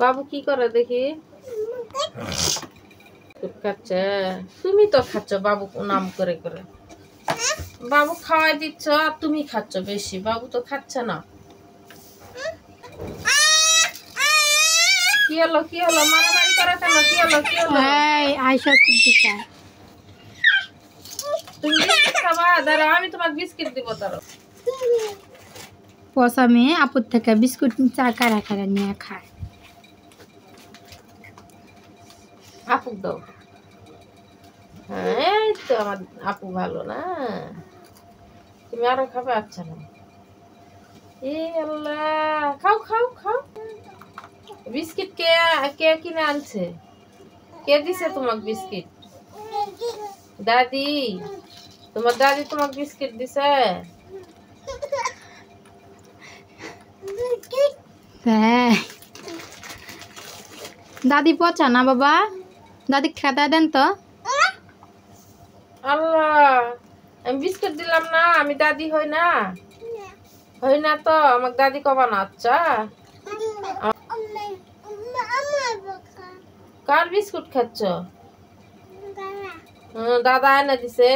বাবু কি করে দেখি? খাচ্ছে? তুমি তো খাচ্ছ বাবু নাম করে করে। বাবু খাওয়াই দিচ্ছ আর তুমি খাচ্ছ বেশি, বাবু তো খাচ্ছে না। কি হলো কি হলো, মারামারি করে কেন? কি হলো কি হলো? আয়শা কুদ্দিকা তুমি বিস্কিট খাবা? দাঁড়াও আমি তোমাকে বিস্কিট দিব। দাঁড়াও। পচা মেয়ে আপুর থেকে বিস্কুট চা কারা কারা নিয়ে খায়। আপু দাও। হ্যাঁ এই তো আমার আপু ভালো না। তুমি আরো খাবে? আচ্ছা না। এ আল্লাহ, খাও খাও খাও। বিস্কিট কে কে কিনে আনছে? কে দিছে তোমাকে বিস্কিট? দাদি? তোমার দাদি তোমাকে বিস্কিট দিছে? হ্যাঁ দাদি পচা না বাবা, দাদি খেতে দেন তো। আল্লাহ, আমি বিস্কিট দিলাম না, আমি দাদি হই না? হই না তো আমাকে দাদি কবা না? আচ্ছা কার বিস্কুট খাচ্ছ? দাদা এনে দিছে।